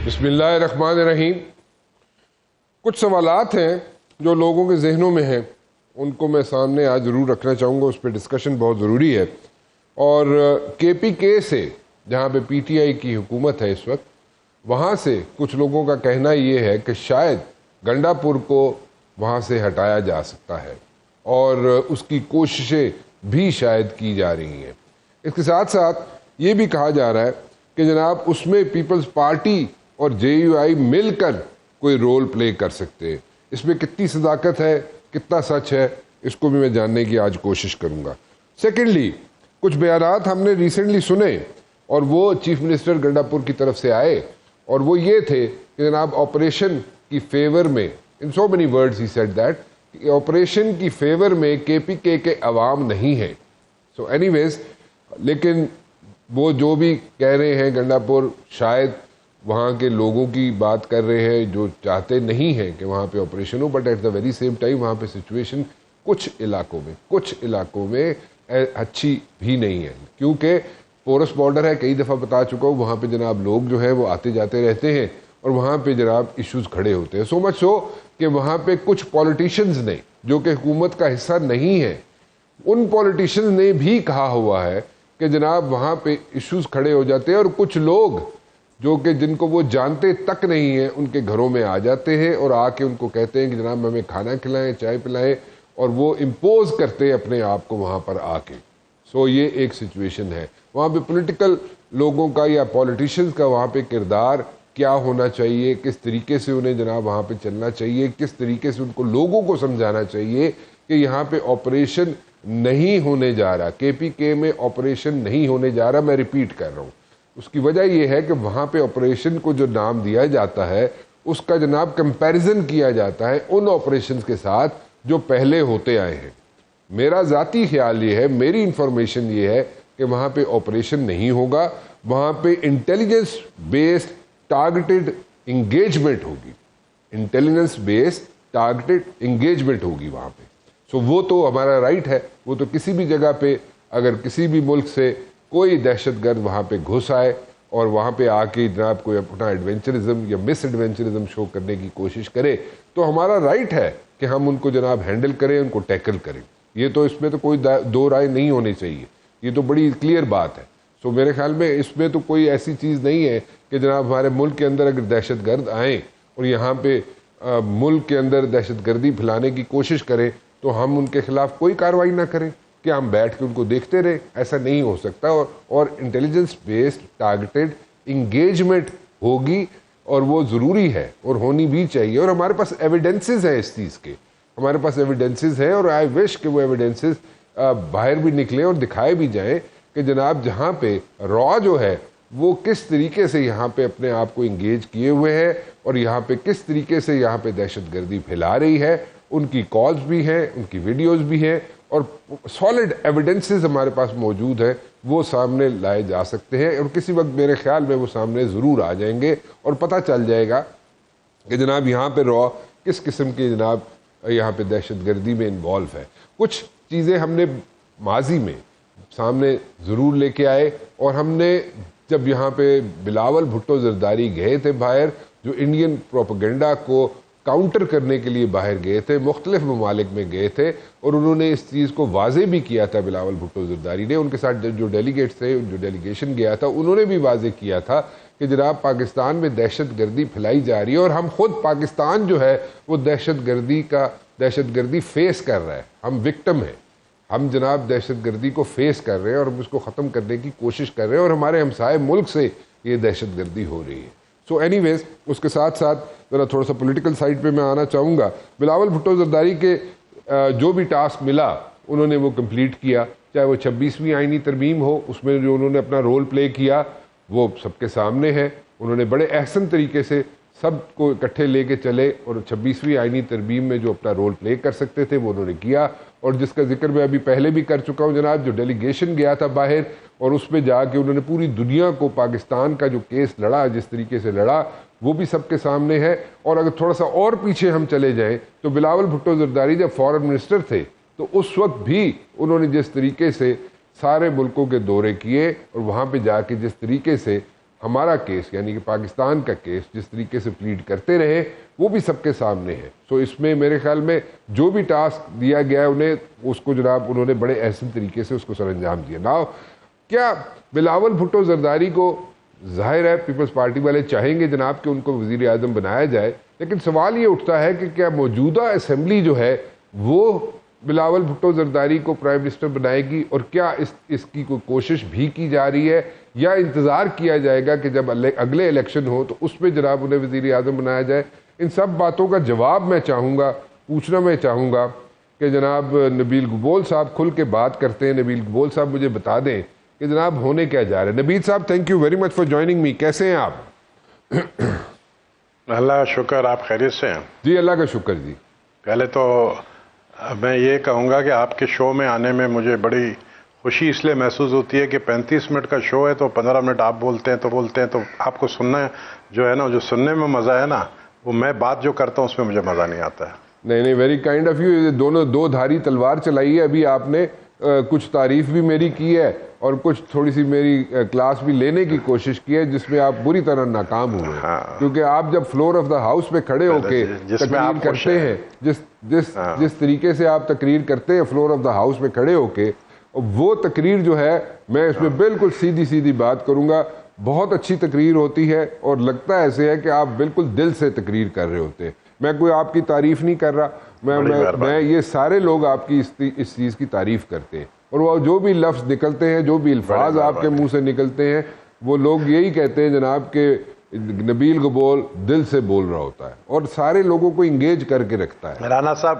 بسم اللہ الرحمن الرحیم۔ کچھ سوالات ہیں جو لوگوں کے ذہنوں میں ہیں، ان کو میں سامنے آج ضرور رکھنا چاہوں گا، اس پہ ڈسکشن بہت ضروری ہے۔ اور کے پی کے سے، جہاں پہ پی ٹی آئی کی حکومت ہے اس وقت، وہاں سے کچھ لوگوں کا کہنا یہ ہے کہ شاید گنڈا پور کو وہاں سے ہٹایا جا سکتا ہے، اور اس کی کوششیں بھی شاید کی جا رہی ہیں۔ اس کے ساتھ ساتھ یہ بھی کہا جا رہا ہے کہ جناب اس میں پیپلز پارٹی اور جے یو آئی مل کر کوئی رول پلے کر سکتے ہیں۔ اس میں کتنی صداقت ہے، کتنا سچ ہے، اس کو بھی میں جاننے کی آج کوشش کروں گا۔ سیکنڈلی، کچھ بیانات ہم نے ریسنٹلی سنے اور وہ چیف منسٹر گنڈا پور کی طرف سے آئے، اور وہ یہ تھے کہ جناب آپریشن کی فیور میں، in so many words he said that, operation کی فیور میں کے پی کے عوام نہیں ہیں۔ سو اینی ویز، لیکن وہ جو بھی کہہ رہے ہیں گنڈا پور، شاید وہاں کے لوگوں کی بات کر رہے ہیں جو چاہتے نہیں ہیں کہ وہاں پہ آپریشن ہو، but at the very same time وہاں پہ سچویشن کچھ علاقوں میں اچھی بھی نہیں ہے، کیونکہ پورس بارڈر ہے، کئی دفعہ بتا چکا ہوں، وہاں پہ جناب لوگ جو ہیں وہ آتے جاتے رہتے ہیں، اور وہاں پہ جناب ایشوز کھڑے ہوتے ہیں، سو مچ سو کہ وہاں پہ کچھ پولیٹیشنز نے جو کہ حکومت کا حصہ نہیں ہے، ان پولیٹیشنز نے بھی کہا ہوا ہے کہ جناب وہاں پہ ایشوز کھڑے ہو جاتے ہیں، اور کچھ لوگ جو کہ جن کو وہ جانتے تک نہیں ہیں ان کے گھروں میں آ جاتے ہیں اور آ کے ان کو کہتے ہیں کہ جناب ہمیں کھانا کھلائیں، چائے پلائیں، اور وہ امپوز کرتے ہیں اپنے آپ کو وہاں پر آ کے۔ سو یہ ایک سچویشن ہے وہاں پہ، پولیٹیکل لوگوں کا یا پولیٹیشنز کا وہاں پہ کردار کیا ہونا چاہیے، کس طریقے سے انہیں جناب وہاں پہ چلنا چاہیے، کس طریقے سے ان کو لوگوں کو سمجھانا چاہیے کہ یہاں پہ آپریشن نہیں ہونے جا رہا، کے پی کے میں آپریشن نہیں ہونے جا رہا۔ میں ریپیٹ کر رہا ہوں، اس کی وجہ یہ ہے کہ وہاں پہ آپریشن کو جو نام دیا جاتا ہے اس کا جناب کمپیریزن کیا جاتا ہے ان آپریشنز کے ساتھ جو پہلے ہوتے آئے ہیں۔ میرا ذاتی خیال یہ ہے، میری انفارمیشن یہ ہے کہ وہاں پہ آپریشن نہیں ہوگا، وہاں پہ انٹیلیجنس بیسڈ ٹارگیٹڈ انگیجمنٹ ہوگی، انٹیلیجنس بیسڈ ٹارگیٹڈ انگیجمنٹ ہوگی وہاں پہ۔ سو وہ تو ہمارا رائٹ ہے، وہ تو کسی بھی جگہ پہ اگر کسی بھی ملک سے کوئی دہشت گرد وہاں پہ گھس آئے اور وہاں پہ آ کے جناب کوئی اپنا ایڈونچرزم یا مس ایڈونچرزم شو کرنے کی کوشش کرے، تو ہمارا رائٹ ہے کہ ہم ان کو جناب ہینڈل کریں، ان کو ٹیکل کریں۔ یہ تو اس میں تو کوئی دو رائے نہیں ہونی چاہیے، یہ تو بڑی کلیئر بات ہے۔ سو میرے خیال میں اس میں تو کوئی ایسی چیز نہیں ہے کہ جناب ہمارے ملک کے اندر اگر دہشت گرد آئیں اور یہاں پہ ملک کے اندر دہشت گردی پھیلانے کی کوشش کریں تو ہم ان کے خلاف کوئی کارروائی نہ کریں، کہ ہم بیٹھ کے ان کو دیکھتے رہے، ایسا نہیں ہو سکتا۔ اور انٹیلیجنس بیسڈ ٹارگیٹڈ انگیجمنٹ ہوگی، اور وہ ضروری ہے اور ہونی بھی چاہیے، اور ہمارے پاس ایویڈنسز ہیں اس چیز کے، ہمارے پاس ایویڈنسز ہیں، اور آئی وش کہ وہ ایویڈنسز باہر بھی نکلیں اور دکھائے بھی جائیں کہ جناب جہاں پہ را جو ہے وہ کس طریقے سے یہاں پہ اپنے آپ کو انگیج کیے ہوئے ہیں، اور یہاں پہ کس طریقے سے یہاں پہ دہشت گردی پھیلا رہی ہے، ان کی کالز بھی ہیں، ان کی ویڈیوز بھی ہیں، اور سالڈ ایویڈنسز ہمارے پاس موجود ہیں، وہ سامنے لائے جا سکتے ہیں، اور کسی وقت میرے خیال میں وہ سامنے ضرور آ جائیں گے، اور پتہ چل جائے گا کہ جناب یہاں پہ را کس قسم کی جناب یہاں پہ دہشت گردی میں انوالو ہے۔ کچھ چیزیں ہم نے ماضی میں سامنے ضرور لے کے آئے، اور ہم نے جب یہاں پہ بلاول بھٹو زرداری گئے تھے باہر، جو انڈین پروپیگنڈا کو کاؤنٹر کرنے کے لیے باہر گئے تھے، مختلف ممالک میں گئے تھے، اور انہوں نے اس چیز کو واضح بھی کیا تھا، بلاول بھٹو زرداری نے، ان کے ساتھ جو ڈیلیگیٹس تھے، جو ڈیلیگیشن گیا تھا، انہوں نے بھی واضح کیا تھا کہ جناب پاکستان میں دہشت گردی پھیلائی جا رہی ہے، اور ہم خود پاکستان جو ہے وہ دہشت گردی فیس کر رہا ہے، ہم وکٹم ہیں، ہم جناب دہشت گردی کو فیس کر رہے ہیں، اور ہم اس کو ختم کرنے کی کوشش کر رہے ہیں، اور ہمارے ہمسائے ملک سے یہ دہشت گردی ہو رہی ہے۔ سو اینی ویز، اس کے ساتھ ساتھ ذرا تھوڑا سا پولیٹیکل سائڈ پہ میں آنا چاہوں گا۔ بلاول بھٹو زرداری کے جو بھی ٹاسک ملا انہوں نے وہ کمپلیٹ کیا، چاہے وہ 26ویں آئینی ترمیم ہو، اس میں جو انہوں نے اپنا رول پلے کیا وہ سب کے سامنے ہے، انہوں نے بڑے احسن طریقے سے سب کو اکٹھے لے کے چلے، اور 26ویں آئینی ترمیم میں جو اپنا رول پلے کر سکتے تھے وہ انہوں نے کیا، اور جس کا ذکر میں ابھی پہلے بھی کر چکا ہوں جناب، جو ڈیلیگیشن گیا تھا باہر، اور اس میں جا کے انہوں نے پوری دنیا کو پاکستان کا جو کیس لڑا، جس طریقے سے لڑا، وہ بھی سب کے سامنے ہے۔ اور اگر تھوڑا سا اور پیچھے ہم چلے جائیں تو بلاول بھٹو زرداری جب فارن منسٹر تھے تو اس وقت بھی انہوں نے جس طریقے سے سارے ملکوں کے دورے کیے، اور وہاں پہ جا کے جس طریقے سے ہمارا کیس یعنی کہ پاکستان کا کیس جس طریقے سے پلیڈ کرتے رہے وہ بھی سب کے سامنے ہے. سو اس میں میرے خیال میں جو بھی ٹاسک دیا گیا ہے انہیں اس کو جناب انہوں نے بڑے احسن طریقے سے اس کو سر انجام دیا. ناؤ کیا بلاول بھٹو زرداری کو ظاہر ہے پیپلز پارٹی والے چاہیں گے جناب کہ ان کو وزیر اعظم بنایا جائے, لیکن سوال یہ اٹھتا ہے کہ کیا موجودہ اسمبلی جو ہے وہ بلاول بھٹو زرداری کو پرائم منسٹر بنائے گی, اور کیا اس کی کوئی کوشش بھی کی جا رہی ہے یا انتظار کیا جائے گا کہ جب اگلے الیکشن ہو تو اس میں جناب انہیں وزیر اعظم بنایا جائے. ان سب باتوں کا جواب میں چاہوں گا کہ جناب نبیل گبول صاحب کھل کے بات کرتے ہیں. نبیل گبول صاحب مجھے بتا دیں کہ جناب ہونے کیا جا رہا ہے. نبیل صاحب thank you very much for joining me. کیسے ہیں آپ؟ اللہ کا شکر, آپ خیریت سے ہیں؟ جی اللہ کا شکر. جی پہلے تو میں یہ کہوں گا کہ آپ کے شو میں آنے میں مجھے بڑی خوشی اس لیے محسوس ہوتی ہے کہ 35 منٹ کا شو ہے تو 15 منٹ آپ بولتے ہیں تو آپ کو سننا جو ہے نا, جو سننے میں مزہ ہے نا, وہ میں بات جو کرتا ہوں اس میں مجھے مزہ نہیں آتا ہے. نہیں ویری کائنڈ آف یو. دونوں دو دھاری تلوار چلائی ہے. ابھی آپ نے کچھ تعریف بھی میری کی ہے اور کچھ تھوڑی سی میری کلاس بھی لینے کی کوشش کی ہے جس میں آپ بری طرح ناکام ہوئے ہیں, کیونکہ آپ جب فلور آف دا ہاؤس پہ کھڑے ہو کے تقریر کرتے ہیں جس طریقے سے آپ تقریر کرتے ہیں فلور آف دا ہاؤس پہ کھڑے ہو کے, وہ تقریر جو ہے میں اس میں بالکل سیدھی بات کروں گا, بہت اچھی تقریر ہوتی ہے اور لگتا ایسے ہے کہ آپ بالکل دل سے تقریر کر رہے ہوتے ہیں. میں کوئی آپ کی تعریف نہیں کر رہا, میں یہ سارے لوگ آپ کی اس چیز کی تعریف کرتے ہیں, اور وہ جو بھی لفظ نکلتے ہیں, جو بھی الفاظ آپ کے منہ سے نکلتے ہیں, وہ لوگ یہی کہتے ہیں جناب کہ نبیل گبول دل سے بول رہا ہوتا ہے اور سارے لوگوں کو انگیج کر کے رکھتا ہے. رانا صاحب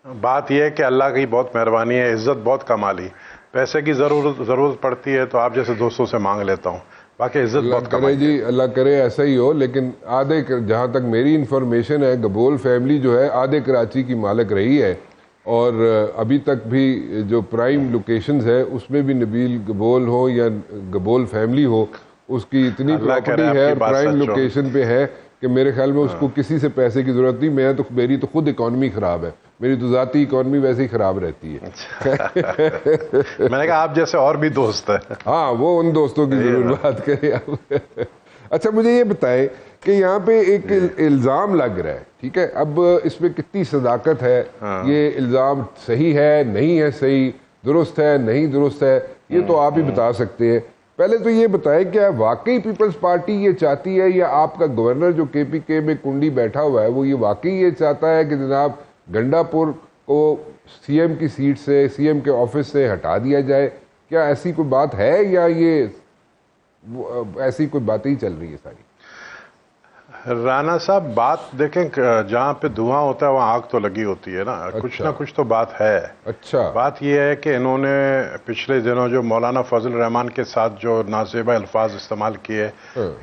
بات یہ ہے کہ اللہ کی بہت مہربانی ہے, عزت بہت کمالی, پیسے کی ضرورت پڑتی ہے تو آپ جیسے دوستوں سے مانگ لیتا ہوں, باقی عزت بہت کمائی. جی اللہ کرے ایسا ہی ہو, لیکن آدھے جہاں تک میری انفارمیشن ہے گبول فیملی جو ہے آدھے کراچی کی مالک رہی ہے, اور ابھی تک بھی جو پرائم لوکیشنز ہے اس میں بھی نبیل گبول ہو یا گبول فیملی ہو, اس کی اتنی پراپرٹی ہے پرائم لوکیشن پہ ہے کہ میرے خیال میں اس کو کسی سے پیسے کی ضرورت نہیں. میری تو خود اکانومی خراب ہے, میری تو ذاتی اکانومی ویسے ہی خراب رہتی ہے. میں نے کہا آپ جیسے اور بھی دوست ہیں. ہاں وہ ان دوستوں کی ضرور بات کریں آپ. اچھا مجھے یہ بتائیں کہ یہاں پہ ایک الزام لگ رہا ہے, ٹھیک ہے, اب اس میں کتنی صداقت ہے, یہ الزام صحیح ہے نہیں ہے, صحیح درست ہے نہیں درست ہے, یہ تو آپ ہی بتا سکتے ہیں. پہلے تو یہ بتائیں کیا واقعی پیپلز پارٹی یہ چاہتی ہے یا آپ کا گورنر جو کے پی کے میں کنڈی بیٹھا ہوا ہے وہ یہ واقعی یہ چاہتا ہے کہ جناب گنڈا پور کو سی ایم کی سیٹ سے, سی ایم کے آفس سے ہٹا دیا جائے؟ کیا ایسی کوئی بات ہے یا یہ ایسی کوئی باتیں ہی چل رہی ہے ساری؟ رانا صاحب بات دیکھیں, جہاں پہ دھواں ہوتا ہے وہاں آگ تو لگی ہوتی ہے نا. کچھ نہ کچھ تو بات ہے. اچھا بات یہ ہے کہ انہوں نے پچھلے دنوں جو مولانا فضل الرحمان کے ساتھ جو نازیبہ الفاظ استعمال کیے,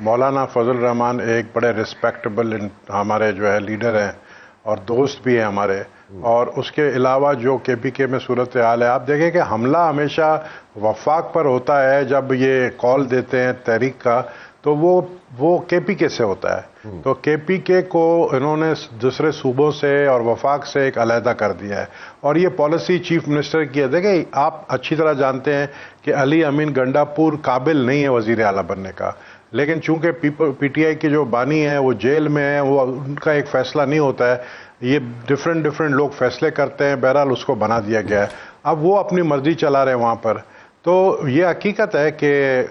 مولانا فضل الرحمان ایک بڑے رسپیکٹبل ہمارے جو ہے لیڈر ہیں اور دوست بھی ہیں ہمارے, اور اس کے علاوہ جو کے پی کے میں صورتحال ہے, آپ دیکھیں کہ حملہ ہمیشہ وفاق پر ہوتا ہے. جب یہ کال دیتے ہیں تحریک کا تو وہ کے پی کے سے ہوتا ہے, تو کے پی کے کو انہوں نے دوسرے صوبوں سے اور وفاق سے ایک علیحدہ کر دیا ہے, اور یہ پالیسی چیف منسٹر کی ہے. دیکھیں آپ اچھی طرح جانتے ہیں کہ علی امین گنڈا پور قابل نہیں ہے وزیر اعلیٰ بننے کا, لیکن چونکہ پی ٹی آئی کے جو بانی ہیں وہ جیل میں ہیں, وہ ان کا ایک فیصلہ نہیں ہوتا ہے, یہ ڈفرینٹ لوگ فیصلے کرتے ہیں. بہرحال اس کو بنا دیا گیا ہے, اب وہ اپنی مرضی چلا رہے ہیں وہاں پر. تو یہ حقیقت ہے کہ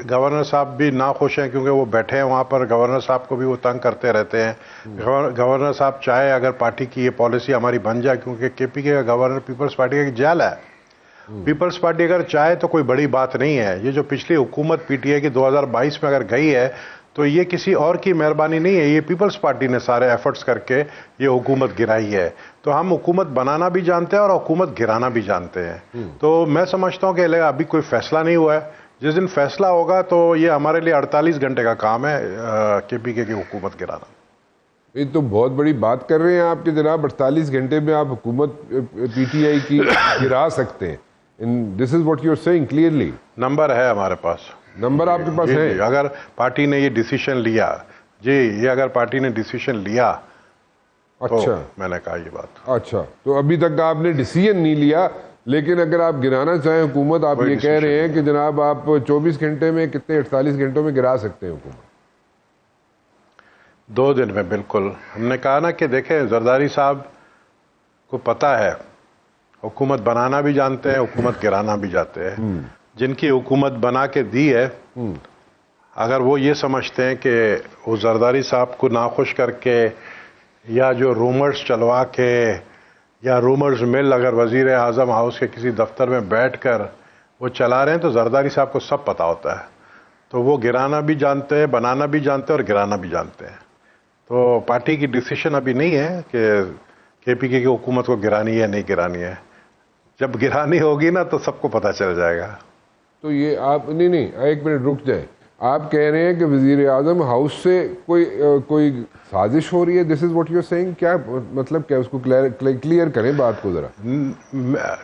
گورنر صاحب بھی ناخوش ہیں کیونکہ وہ بیٹھے ہیں وہاں پر, گورنر صاحب کو بھی وہ تنگ کرتے رہتے ہیں. گورنر صاحب چاہے اگر پارٹی کی یہ پالیسی ہماری بن جائے, کیونکہ کے پی کے کا گورنر پیپلز پارٹی کا جیل ہے, پیپلز پارٹی اگر چاہے تو کوئی بڑی بات نہیں ہے. یہ جو پچھلی حکومت پی ٹی آئی کی 2022 میں اگر گئی ہے تو یہ کسی اور کی مہربانی نہیں ہے, یہ پیپلز پارٹی نے سارے ایفرٹس کر کے یہ حکومت گرائی ہے. تو ہم حکومت بنانا بھی جانتے ہیں اور حکومت گرانا بھی جانتے ہیں. تو میں سمجھتا ہوں کہ ابھی کوئی فیصلہ نہیں ہوا ہے, جس دن فیصلہ ہوگا تو یہ ہمارے لیے 48 گھنٹے کا کام ہے کے پی کے کی حکومت گرانا. یہ تو بہت بڑی بات کر رہے ہیں آپ کہ جناب 48 گھنٹے میں آپ حکومت پی ٹی آئی کی گرا سکتے ہیں. This is what you are seeing clearly. Number ہے ہمارے پاس, نمبر آپ کے پاس ہے. اگر پارٹی نے یہ ڈیسیشن لیا, یہ اگر پارٹی نے ڈیسیشن لیا, اچھا میں نے کہا یہ بات. اچھا, تو ابھی تک آپ نے ڈیسیژن نہیں لیا, لیکن اگر آپ گرانا چاہیں حکومت، آپ یہ کہہ رہے ہیں کہ جناب آپ 24 گھنٹے میں کتنے 48 گھنٹوں میں گرا سکتے ہیں حکومت؟ 2 دن میں بالکل. ہم نے کہا نا کہ دیکھیں زرداری صاحب کو پتا ہے حکومت بنانا بھی جانتے ہیں، حکومت گرانا بھی جانتے ہیں. جن کی حکومت بنا کے دی ہے، اگر وہ یہ سمجھتے ہیں کہ وہ زرداری صاحب کو ناخوش کر کے یا جو رومرز چلوا کے یا رومرز مل اگر وزیر اعظم ہاؤس کے کسی دفتر میں بیٹھ کر وہ چلا رہے ہیں تو زرداری صاحب کو سب پتا ہوتا ہے. تو وہ گرانا بھی جانتے ہیں، بنانا بھی جانتے ہیں اور گرانا بھی جانتے ہیں. تو پارٹی کی ڈیسیشن ابھی نہیں ہے کہ KPK کی حکومت کو گرانی ہے نہیں گرانی ہے. جب گرانی ہوگی نا تو سب کو پتہ چل جائے گا. تو یہ آپ نہیں ایک منٹ رک جائیں. آپ کہہ رہے ہیں کہ وزیر اعظم ہاؤس سے کوئی سازش ہو رہی ہے. This is what you are seeing. کیا مطلب کیا؟ اس کو کلیئر کریں بات کو ذرا.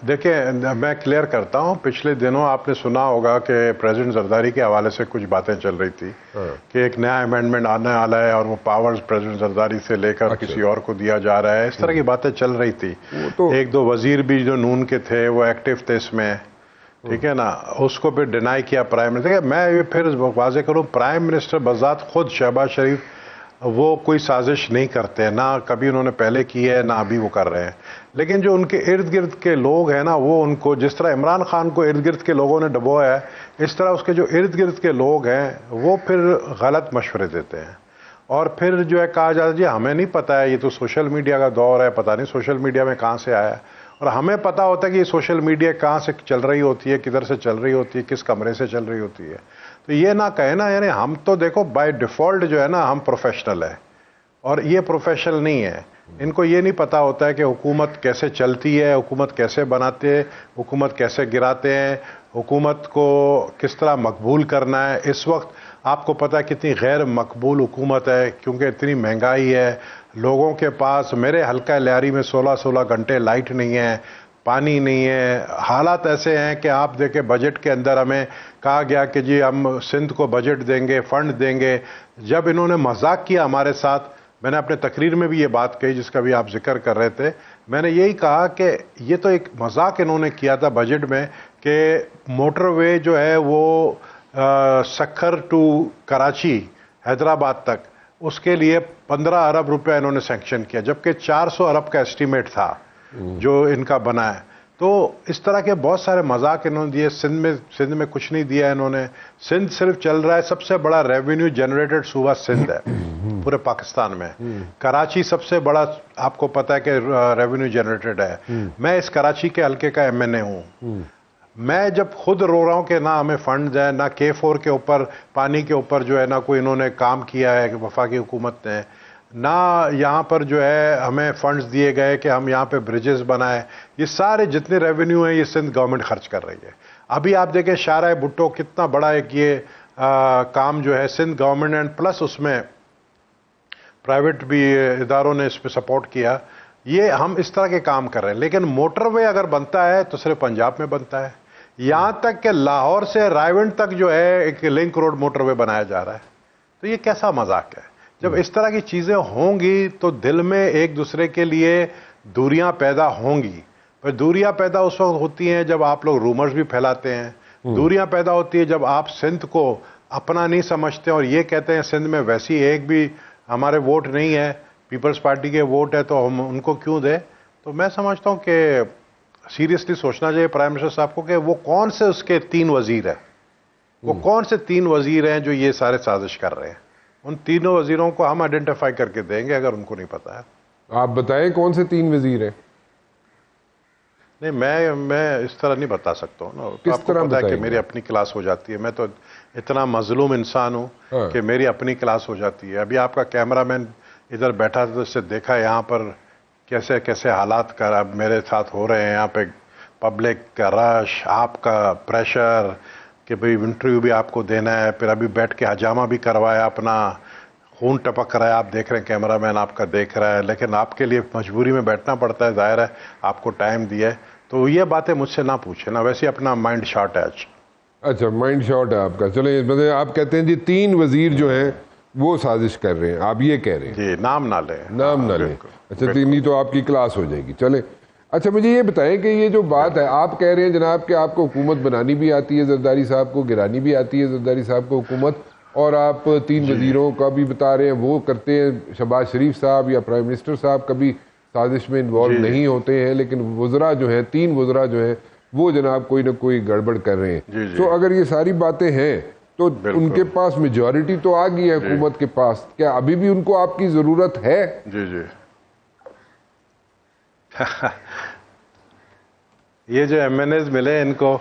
دیکھیں میں کلیئر کرتا ہوں. پچھلے دنوں آپ نے سنا ہوگا کہ پریزیڈنٹ زرداری کے حوالے سے کچھ باتیں چل رہی تھی کہ ایک نیا امینڈمنٹ آنے والا ہے اور وہ پاورز پریزیڈنٹ زرداری سے لے کر کسی اور کو دیا جا رہا ہے. اس طرح کی باتیں چل رہی تھی. 1-2 وزیر بھی جو نون کے تھے وہ ایکٹیو تھے اس میں، ٹھیک ہے نا. اس کو پھر ڈینائی کیا پرائم منسٹر. میں یہ پھر واضح کروں، پرائم منسٹر بذات خود شہباز شریف وہ کوئی سازش نہیں کرتے، نہ کبھی انہوں نے پہلے کی ہے نہ ابھی وہ کر رہے ہیں. لیکن جو ان کے ارد گرد کے لوگ ہیں نا، وہ ان کو جس طرح عمران خان کو ارد گرد کے لوگوں نے ڈبویا ہے، اس طرح اس کے جو ارد گرد کے لوگ ہیں وہ پھر غلط مشورے دیتے ہیں. اور پھر جو ہے کہا جاتا ہے جی ہمیں نہیں پتہ ہے، یہ تو سوشل میڈیا کا دور ہے، پتہ نہیں سوشل میڈیا میں کہاں سے آیا. اور ہمیں پتہ ہوتا ہے کہ یہ سوشل میڈیا کہاں سے چل رہی ہوتی ہے، کدھر سے چل رہی ہوتی ہے، کس کمرے سے چل رہی ہوتی ہے. تو یہ نہ کہے نا، یعنی ہم تو دیکھو بائی ڈیفالٹ جو ہے نا ہم پروفیشنل ہیں اور یہ پروفیشنل نہیں ہے. ان کو یہ نہیں پتہ ہوتا ہے کہ حکومت کیسے چلتی ہے، حکومت کیسے بناتے ہیں، حکومت کیسے گراتے ہیں، حکومت کو کس طرح مقبول کرنا ہے. اس وقت آپ کو پتہ ہے کتنی غیر مقبول حکومت ہے کیونکہ اتنی مہنگائی ہے. لوگوں کے پاس میرے حلقہ لیاری میں 16 گھنٹے لائٹ نہیں ہے، پانی نہیں ہے. حالات ایسے ہیں کہ آپ دیکھیں بجٹ کے اندر ہمیں کہا گیا کہ جی ہم سندھ کو بجٹ دیں گے، فنڈ دیں گے. جب انہوں نے مذاق کیا ہمارے ساتھ، میں نے اپنے تقریر میں بھی یہ بات کہی جس کا بھی آپ ذکر کر رہے تھے، میں نے یہی کہا کہ یہ تو ایک مذاق انہوں نے کیا تھا بجٹ میں کہ موٹر وے جو ہے وہ سکھر ٹو کراچی حیدرآباد تک، اس کے لیے 15 ارب روپے انہوں نے سینکشن کیا، جبکہ 400 ارب کا اسٹیمیٹ تھا جو ان کا بنا ہے. تو اس طرح کے بہت سارے مذاق انہوں نے دیے. سندھ میں کچھ نہیں دیا انہوں نے. سندھ صرف چل رہا ہے، سب سے بڑا ریونیو جنریٹڈ صوبہ سندھ ہے پورے پاکستان میں. کراچی سب سے بڑا آپ کو پتا ہے کہ ریونیو جنریٹڈ ہے. میں اس کراچی کے حلقے کا MNA ہوں. میں جب خود رو رہا ہوں کہ نہ ہمیں فنڈز ہیں، نہ K4 کے اوپر پانی کے اوپر جو ہے نہ کوئی انہوں نے کام کیا ہے وفاقی حکومت نے، نہ یہاں پر جو ہے ہمیں فنڈز دیے گئے کہ ہم یہاں پہ بریجز بنائیں. یہ سارے جتنے ریونیو ہیں یہ سندھ گورنمنٹ خرچ کر رہی ہے. ابھی آپ دیکھیں شاہراہ بھٹو کتنا بڑا ایک یہ کام جو ہے سندھ گورنمنٹ اینڈ پلس اس میں پرائیویٹ بھی اداروں نے اس پہ سپورٹ کیا. یہ ہم اس طرح کے کام کر رہے ہیں. لیکن موٹر وے اگر بنتا ہے تو صرف پنجاب میں بنتا ہے. یہاں تک کہ لاہور سے رائیونڈ تک جو ہے ایک لنک روڈ موٹر وے بنایا جا رہا ہے. تو یہ کیسا مذاق ہے؟ جب اس طرح کی چیزیں ہوں گی تو دل میں ایک دوسرے کے لیے دوریاں پیدا ہوں گی. پر دوریاں پیدا اس وقت ہوتی ہیں جب آپ لوگ رومرز بھی پھیلاتے ہیں. دوریاں پیدا ہوتی ہے جب آپ سندھ کو اپنا نہیں سمجھتے اور یہ کہتے ہیں سندھ میں ویسی ایک بھی ہمارے ووٹ نہیں ہے، پیپلز پارٹی کے ووٹ ہے تو ہم ان کو کیوں دیں. تو میں سمجھتا ہوں کہ سیریسلی سوچنا چاہیے پرائم منسٹر صاحب کو کہ وہ کون سے اس کے 3 وزیر ہیں، وہ کون سے 3 وزیر ہیں جو یہ سارے سازش کر رہے ہیں. ان تینوں وزیروں کو ہم آئیڈینٹیفائی کر کے دیں گے اگر ان کو نہیں پتا ہے. آپ بتائیں کون سے 3 وزیر ہیں؟ نہیں میں اس طرح نہیں بتا سکتا ہوں نا. کس طرح پتا ہے کہ میری اپنی کلاس ہو جاتی ہے. میں تو اتنا مظلوم انسان ہوں کہ میری اپنی کلاس ہو جاتی ہے. ابھی آپ کا کیمرہ مین ادھر بیٹھا تھا تو اس سے دیکھا یہاں پر کیسے کیسے حالات کا اب میرے ساتھ ہو رہے ہیں. یہاں پہ پبلک کا رش، آپ کا پریشر کہ بھئی انٹرویو بھی آپ کو دینا ہے، پھر ابھی بیٹھ کے حجامہ بھی کروایا، اپنا خون ٹپک رہا ہے، آپ دیکھ رہے ہیں کیمرہ مین آپ کا دیکھ رہا ہے، لیکن آپ کے لیے مجبوری میں بیٹھنا پڑتا ہے. ظاہر ہے آپ کو ٹائم دیا ہے تو یہ باتیں مجھ سے نہ پوچھیں نا. ویسے اپنا مائنڈ شارٹ ہے. اچھا مائنڈ شارٹ ہے آپ کا. چلیں مطلب آپ کہتے ہیں جی 3 وزیر جو ہیں وہ سازش کر رہے ہیں، آپ یہ کہہ رہے ہیں؟ جی نام نہ لیں. نام نہ لیں. اچھا نہیں تو آپ کی کلاس ہو جائے گی. چلیں اچھا مجھے یہ بتائیں کہ یہ جو بات ہے آپ کہہ رہے ہیں جناب کہ آپ کو حکومت بنانی بھی آتی ہے زرداری صاحب کو, گرانی بھی آتی ہے زرداری صاحب کو حکومت, اور آپ 3 وزیروں کا بھی بتا رہے ہیں وہ کرتے ہیں, شہباز شریف صاحب یا پرائم منسٹر صاحب کبھی سازش میں انوالو نہیں ہوتے ہیں, لیکن وزراء جو ہیں 3 وزراء جو ہیں وہ جناب کوئی نہ کوئی گڑبڑ کر رہے ہیں. سو اگر یہ ساری باتیں ہیں تو ان کے پاس میجورٹی تو آ گئی ہے حکومت کے پاس, کیا ابھی بھی ان کو آپ کی ضرورت ہے؟ جی جی یہ جو ایم این ایز ملے ان کو,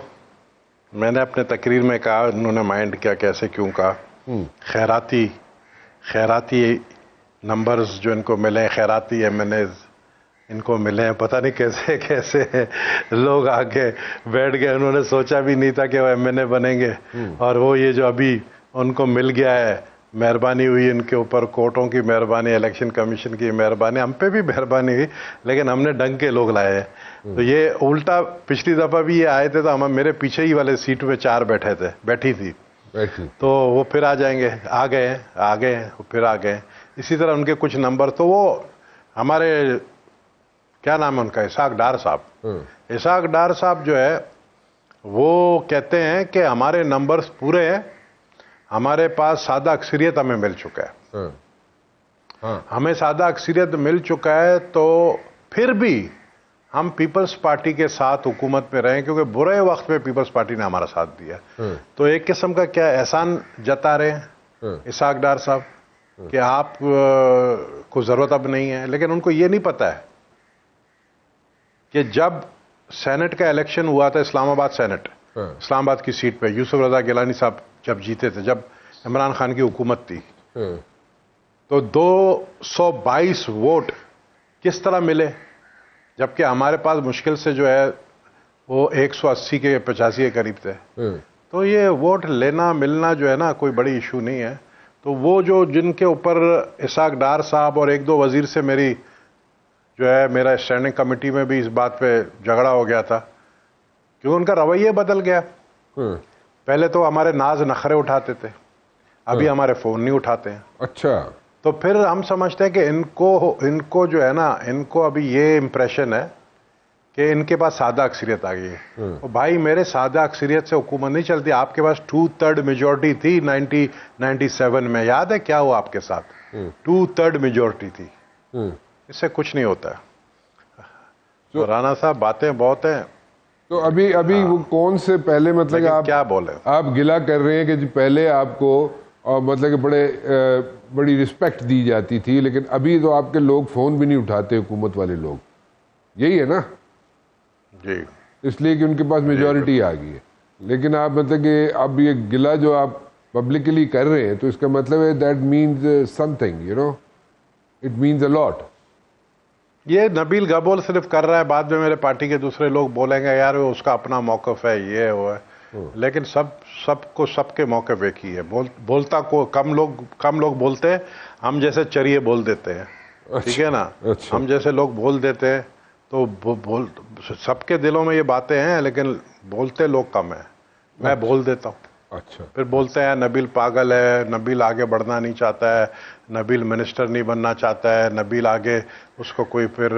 میں نے اپنے تقریر میں کہا, انہوں نے مائنڈ کیا کیسے کیوں کہا, خیراتی نمبرز جو ان کو ملے, خیراتی ایم این ایز ان کو ملے ہیں, پتہ نہیں کیسے کیسے لوگ آگے بیٹھ گئے, انہوں نے سوچا بھی نہیں تھا کہ وہ ایم این اے بنیں گے, اور وہ یہ جو ابھی ان کو مل گیا ہے, مہربانی ہوئی ان کے اوپر, کورٹوں کی مہربانی, الیکشن کمیشن کی مہربانی, ہم پہ بھی مہربانی ہوئی, لیکن ہم نے ڈنگ کے لوگ لائے ہیں. تو یہ الٹا پچھلی دفعہ بھی یہ آئے تھے تو ہم میرے پیچھے ہی والے سیٹ میں 4 بیٹھی تھی, تو وہ پھر آ جائیں گے, آ گئے پھر آ گئے. اسی طرح ان کے کچھ نمبر, تو وہ ہمارے کیا نام ہے ان کا, اسحاق ڈار صاحب, اسحاق ڈار صاحب جو ہے وہ کہتے ہیں کہ ہمارے نمبرز پورے ہیں, ہمارے پاس سادہ اکثریت ہمیں مل چکا ہے, ہمیں سادہ اکثریت مل چکا ہے, تو پھر بھی ہم پیپلز پارٹی کے ساتھ حکومت میں رہیں, کیونکہ برے وقت میں پیپلز پارٹی نے ہمارا ساتھ دیا. تو ایک قسم کا کیا احسان جتا رہے ہیں اسحاق ڈار صاحب کہ آپ کو ضرورت اب نہیں ہے, لیکن ان کو یہ نہیں پتا ہے کہ جب سینٹ کا الیکشن ہوا تھا, اسلام آباد سینٹ, اسلام آباد کی سیٹ پہ یوسف رضا گیلانی صاحب جب جیتے تھے, جب عمران خان کی حکومت تھی, تو 222 ووٹ کس طرح ملے, جبکہ ہمارے پاس مشکل سے جو ہے وہ 180 کے 85 کے قریب تھے. تو یہ ووٹ لینا ملنا جو ہے نا کوئی بڑی ایشو نہیں ہے. تو وہ جو جن کے اوپر اسحاق ڈار صاحب اور 1-2 وزیر سے میری جو ہے میرا اسٹینڈنگ کمیٹی میں بھی اس بات پہ جھگڑا ہو گیا تھا, کیونکہ ان کا رویہ بدل گیا. پہلے تو ہمارے ناز نخرے اٹھاتے تھے, ابھی ہمارے فون نہیں اٹھاتے ہیں. اچھا, تو پھر ہم سمجھتے ہیں کہ ان کو جو ہے نا, ان کو ابھی یہ امپریشن ہے کہ ان کے پاس سادہ اکثریت آ گئی ہے. بھائی میرے, سادہ اکثریت سے حکومت نہیں چلتی. آپ کے پاس 2/3 میجورٹی تھی 1997 میں, یاد ہے کیا ہوا آپ کے ساتھ؟ 2/3 میجورٹی تھی, اس سے کچھ نہیں ہوتا ہے. رانا صاحب باتیں بہت ہیں. تو ابھی وہ کون سے پہلے مطلب آپ کیا بولے, آپ گلا کر رہے ہیں کہ جی پہلے آپ کو مطلب کہ بڑی رسپیکٹ دی جاتی تھی, لیکن ابھی تو آپ کے لوگ فون بھی نہیں اٹھاتے حکومت والے لوگ, یہی ہے نا؟ جی, اس لیے کہ ان کے پاس میجورٹی آ گئی ہے. لیکن آپ مطلب کہ اب یہ گلا جو آپ پبلکلی کر رہے ہیں تو اس کا مطلب ہے that means something, you know, it means a lot. یہ نبیل گبول صرف کر رہا ہے, بعد میں میرے پارٹی کے دوسرے لوگ بولیں گے یار اس کا اپنا موقف ہے, یہ وہ ہے, لیکن سب کے موقف ایک ہی ہے. بولتا کو کم لوگ بولتے ہیں, ہم جیسے چریے بول دیتے ہیں, ٹھیک ہے نا, ہم جیسے لوگ بول دیتے ہیں. تو سب کے دلوں میں یہ باتیں ہیں, لیکن بولتے لوگ کم ہیں. میں بول دیتا ہوں, اچھا, پھر بولتے ہیں نبیل پاگل ہے, نبیل آگے بڑھنا نہیں چاہتا ہے, نبیل منسٹر نہیں بننا چاہتا ہے, نبیل آگے اس کو کوئی پھر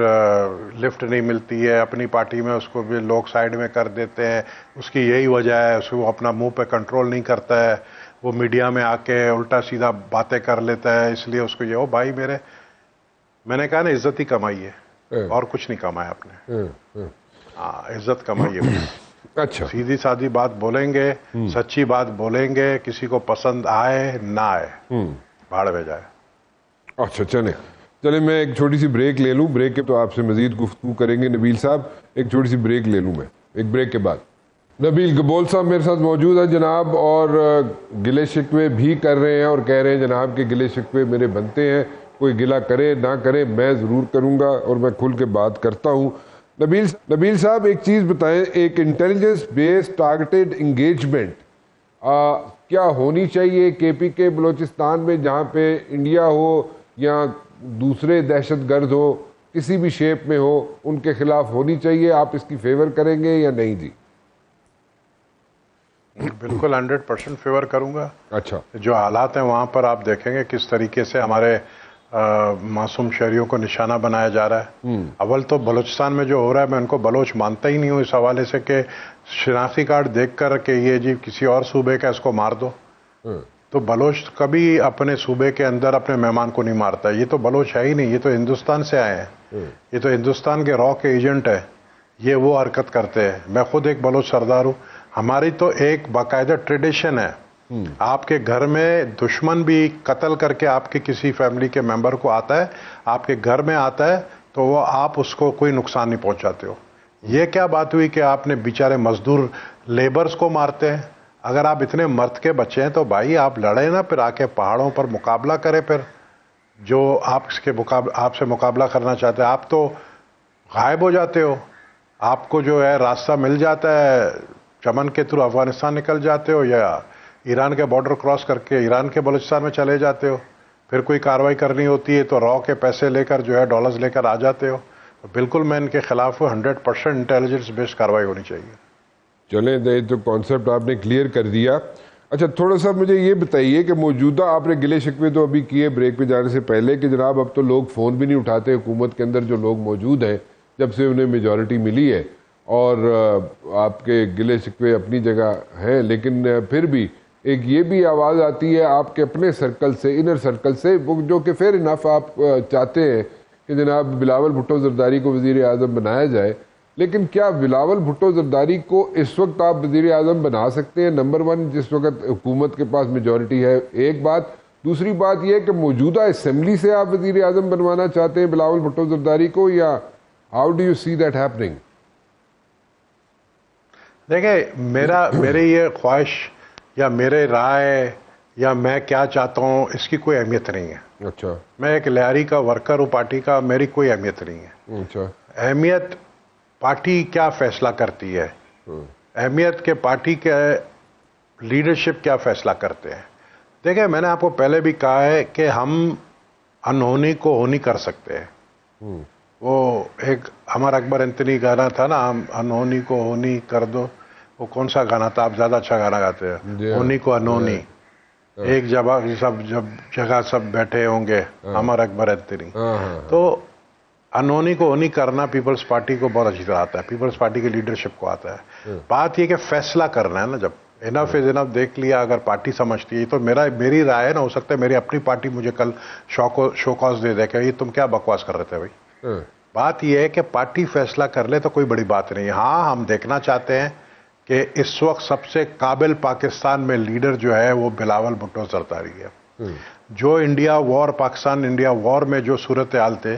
لفٹ نہیں ملتی ہے اپنی پارٹی میں, اس کو بھی لوگ سائڈ میں کر دیتے ہیں, اس کی یہی وجہ ہے, اس کو اپنا منہ پہ کنٹرول نہیں کرتا ہے, وہ میڈیا میں آ کے الٹا سیدھا باتیں کر لیتا ہے, اس لیے اس کو یہ ہو. بھائی میں نے کہا نا عزت ہی کمائی ہے, اور کچھ نہیں کمایا آپ نے. ہاں, عزت کمائی ہے. اچھا, سیدھی سادھی بات بولیں گے, سچی بات بولیں گے, کسی کو پسند آئے نہ آئے, بھاڑ میں جائے. اچھا, چلیں میں ایک چھوٹی سی بریک لے لوں. بریک کے تو آپ سے مزید گفتگو کریں گے نبیل صاحب. ایک چھوٹی سی بریک لے لوں میں, ایک بریک کے بعد. نبیل گبول صاحب میرے ساتھ موجود ہیں جناب, اور گلے شکوے بھی کر رہے ہیں اور کہہ رہے ہیں جناب کہ گلے شکوے میرے بنتے ہیں, کوئی گلا کرے نہ کرے میں ضرور کروں گا اور میں کھل کے بات کرتا ہوں. نبیل صاحب ایک چیز بتائیں, ایک انٹیلیجنس بیسڈ ٹارگیٹڈ انگیجمنٹ کیا ہونی چاہیے کے پی کے بلوچستان میں, جہاں پہ انڈیا ہو یا دوسرے دہشت گرد ہو, کسی بھی شیپ میں ہو, ان کے خلاف ہونی چاہیے؟ آپ اس کی فیور کریں گے یا نہیں؟ جی بالکل 100% فیور کروں گا. اچھا, جو حالات ہیں وہاں پر آپ دیکھیں گے کس طریقے سے ہمارے معصوم شہریوں کو نشانہ بنایا جا رہا ہے. اول تو بلوچستان میں جو ہو رہا ہے میں ان کو بلوچ مانتا ہی نہیں ہوں اس حوالے سے کہ شناختی کارڈ دیکھ کر کہ یہ جی کسی اور صوبے کا اس کو مار دو. تو بلوچ کبھی اپنے صوبے کے اندر اپنے مہمان کو نہیں مارتا. یہ تو بلوچ ہے ہی نہیں, یہ تو ہندوستان سے آئے ہیں, یہ تو ہندوستان کے را کے ایجنٹ ہے, یہ وہ حرکت کرتے ہیں. میں خود ایک بلوچ سردار ہوں. ہماری تو ایک باقاعدہ ٹریڈیشن ہے, آپ کے گھر میں دشمن بھی قتل کر کے آپ کے کسی فیملی کے ممبر کو آتا ہے, آپ کے گھر میں آتا ہے تو وہ آپ اس کو کوئی نقصان نہیں پہنچاتے ہو. یہ کیا بات ہوئی کہ آپ نے بیچارے مزدور لیبرز کو مارتے ہیں؟ اگر آپ اتنے مرد کے بچے ہیں تو بھائی آپ لڑیں نا, پھر آ کے پہاڑوں پر مقابلہ کریں, پھر جو آپ سے مقابلہ کرنا چاہتے ہیں. آپ تو غائب ہو جاتے ہو, آپ کو جو ہے راستہ مل جاتا ہے, چمن کے تھرو افغانستان نکل جاتے ہو یا ایران کے بارڈر کراس کر کے ایران کے بلوچستان میں چلے جاتے ہو. پھر کوئی کارروائی کرنی ہوتی ہے تو را کے پیسے لے کر جو ہے ڈالرز لے کر آ جاتے ہو. بالکل میں ان کے خلاف 100% انٹیلیجنس بیسڈ کارروائی ہونی چاہیے. چلیں تو کانسیپٹ آپ نے کلیئر کر دیا. اچھا تھوڑا سا مجھے یہ بتائیے کہ موجودہ آپ نے گلے شکوے تو ابھی کیے بریک پہ جانے سے پہلے کہ جناب اب تو لوگ فون بھی نہیں اٹھاتے حکومت کے اندر جو لوگ موجود ہیں جب سے انہیں میجورٹی ملی ہے, اور آپ کے گلے شکوے اپنی جگہ ہیں, لیکن پھر بھی ایک یہ بھی آواز آتی ہے آپ کے اپنے سرکل سے, انر سرکل سے, جو کہ فیئر انف آپ چاہتے ہیں کہ جناب بلاول بھٹو زرداری کو وزیر اعظم بنایا جائے. لیکن کیا بلاول بھٹو زرداری کو اس وقت آپ وزیر اعظم بنا سکتے ہیں؟ نمبر 1, جس وقت حکومت کے پاس میجورٹی ہے, ایک بات. دوسری بات یہ کہ موجودہ اسمبلی سے آپ وزیر اعظم بنوانا چاہتے ہیں بلاول بھٹو زرداری کو, یا how do you see that happening? دیکھیں میری یہ خواہش یا میرے رائے یا میں کیا چاہتا ہوں اس کی کوئی اہمیت نہیں ہے. اچھا, میں ایک لہری کا ورکر ہوں پارٹی کا, میری کوئی اہمیت نہیں ہے. اچھا, اہمیت پارٹی کیا فیصلہ کرتی ہے, اہمیت کے پارٹی کے لیڈرشپ کیا فیصلہ کرتے ہیں. دیکھیں میں نے آپ کو پہلے بھی کہا ہے کہ ہم انہونی کو ہونی کر سکتے ہیں. وہ ایک ہمارا اکبر انتنی گانا تھا نا, ہم انہونی کو ہونی کر دو, وہ کون سا گانا تھا, آپ زیادہ اچھا گانا گاتے ہیں, ہونی کو انہونی, ایک جگہ سب بیٹھے ہوں گے, ہمارا اکبر انتنی. تو انہونی کو ہونی کرنا پیپلز پارٹی کو بہت اچھی طرح آتا ہے, پیپلز پارٹی کے لیڈرشپ کو آتا ہے. بات یہ کہ فیصلہ کرنا ہے نا, جب انف از انف دیکھ لیا, اگر پارٹی سمجھتی ہے تو میری رائے ہے نا, ہو سکتا ہے میری اپنی پارٹی مجھے کل شو کاز دے دے کہ یہ تم کیا بکواس کر رہے تھے بھائی. بات یہ ہے کہ پارٹی فیصلہ کر لے تو کوئی بڑی بات نہیں. ہاں ہم دیکھنا چاہتے ہیں کہ اس وقت سب سے قابل پاکستان میں لیڈر جو ہے وہ بلاول بھٹو زرداری ہے. جو پاکستان انڈیا وار میں جو صورتحال تھے,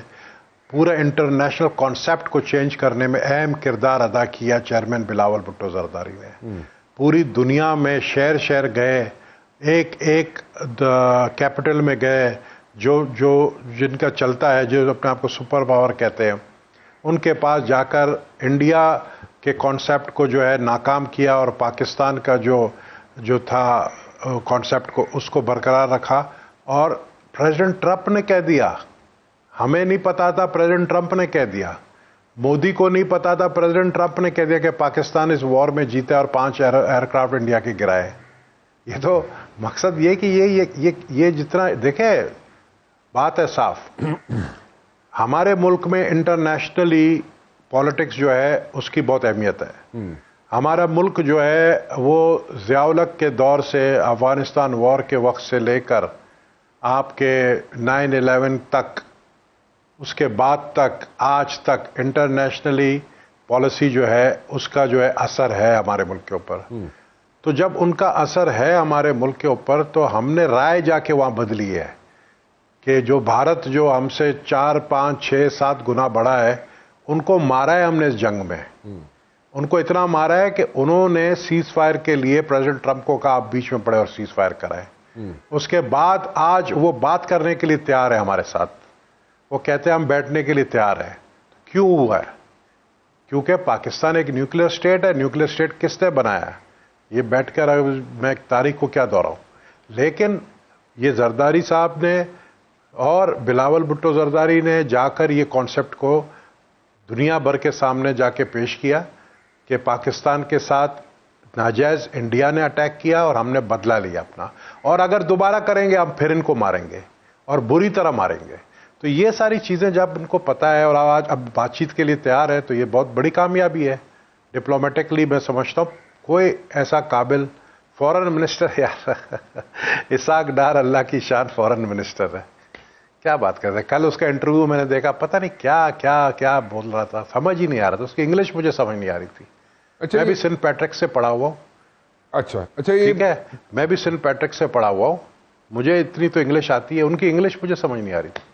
پورے انٹرنیشنل کانسیپٹ کو چینج کرنے میں اہم کردار ادا کیا چیئرمین بلاول بھٹو زرداری نے. پوری دنیا میں شہر شہر گئے, ایک کیپٹل میں گئے, جن کا چلتا ہے, جو اپنے آپ کو سپر پاور کہتے ہیں, ان کے پاس جا کر انڈیا کے کانسیپٹ کو جو ہے ناکام کیا, اور پاکستان کا جو تھا کانسیپٹ کو اس کو برقرار رکھا. اور پریزیڈنٹ ٹرمپ نے کہہ دیا, ہمیں نہیں پتا تھا, پریزیڈنٹ ٹرمپ نے کہہ دیا. مودی کو نہیں پتا تھا, پریزیڈنٹ ٹرمپ نے کہہ دیا کہ پاکستان اس وار میں جیتے اور 5 ایئر کرافٹ انڈیا کے گرائے. یہ تو مقصد یہ کہ یہ جتنا دیکھیں بات ہے صاف. ہمارے ملک میں انٹرنیشنلی پالیٹکس جو ہے اس کی بہت اہمیت ہے. ہمارا ملک جو ہے وہ ضیاء الحق کے دور سے, افغانستان وار کے وقت سے لے کر آپ کے 9/11 تک, اس کے بعد تک, آج تک انٹرنیشنلی پالیسی جو ہے اس کا جو ہے اثر ہے ہمارے ملک کے اوپر. تو جب ان کا اثر ہے ہمارے ملک کے اوپر تو ہم نے رائے جا کے وہاں بدلی ہے کہ جو بھارت جو ہم سے 4, 5, 6, 7 گنا بڑا ہے, ان کو مارا ہے ہم نے اس جنگ میں. ان کو اتنا مارا ہے کہ انہوں نے سیز فائر کے لیے پریزیڈنٹ ٹرمپ کو کہا آپ بیچ میں پڑے اور سیز فائر کرائے. اس کے بعد آج وہ بات کرنے کے لیے تیار ہے ہمارے ساتھ, وہ کہتے ہیں ہم بیٹھنے کے لیے تیار ہیں. کیوں ہوا ہے؟ کیونکہ پاکستان ایک نیوکلیر اسٹیٹ ہے. نیوکلیر اسٹیٹ کس نے بنایا ہے؟ یہ بیٹھ کر میں تاریخ کو کیا دہراؤں, لیکن یہ زرداری صاحب نے اور بلاول بھٹو زرداری نے جا کر یہ کانسیپٹ کو دنیا بھر کے سامنے جا کے پیش کیا کہ پاکستان کے ساتھ ناجائز انڈیا نے اٹیک کیا اور ہم نے بدلہ لیا اپنا, اور اگر دوبارہ کریں گے ہم پھر ان کو ماریں گے اور بری طرح ماریں گے. تو یہ ساری چیزیں جب ان کو پتہ ہے اور آج اب بات چیت کے لیے تیار ہے تو یہ بہت بڑی کامیابی ہے. ڈپلومیٹکلی میں سمجھتا ہوں کوئی ایسا قابل فورن منسٹر یار اسحاق ڈار اللہ کی شان فورن منسٹر ہے. کیا بات کرتے ہیں. کل اس کا انٹرویو میں نے دیکھا, پتہ نہیں کیا کیا کیا بول رہا تھا, سمجھ ہی نہیں آ رہا تھا. اس کی انگلش مجھے سمجھ نہیں آ رہی تھی. اچھا میں بھی سینٹ پیٹرک سے پڑھا ہوا ہوں. اچھا ٹھیک ہے, میں بھی سینٹ پیٹرک سے پڑھا ہوا ہوں. مجھے اتنی تو انگلش آتی ہے, ان کی انگلش مجھے سمجھ نہیں آ رہی تھی.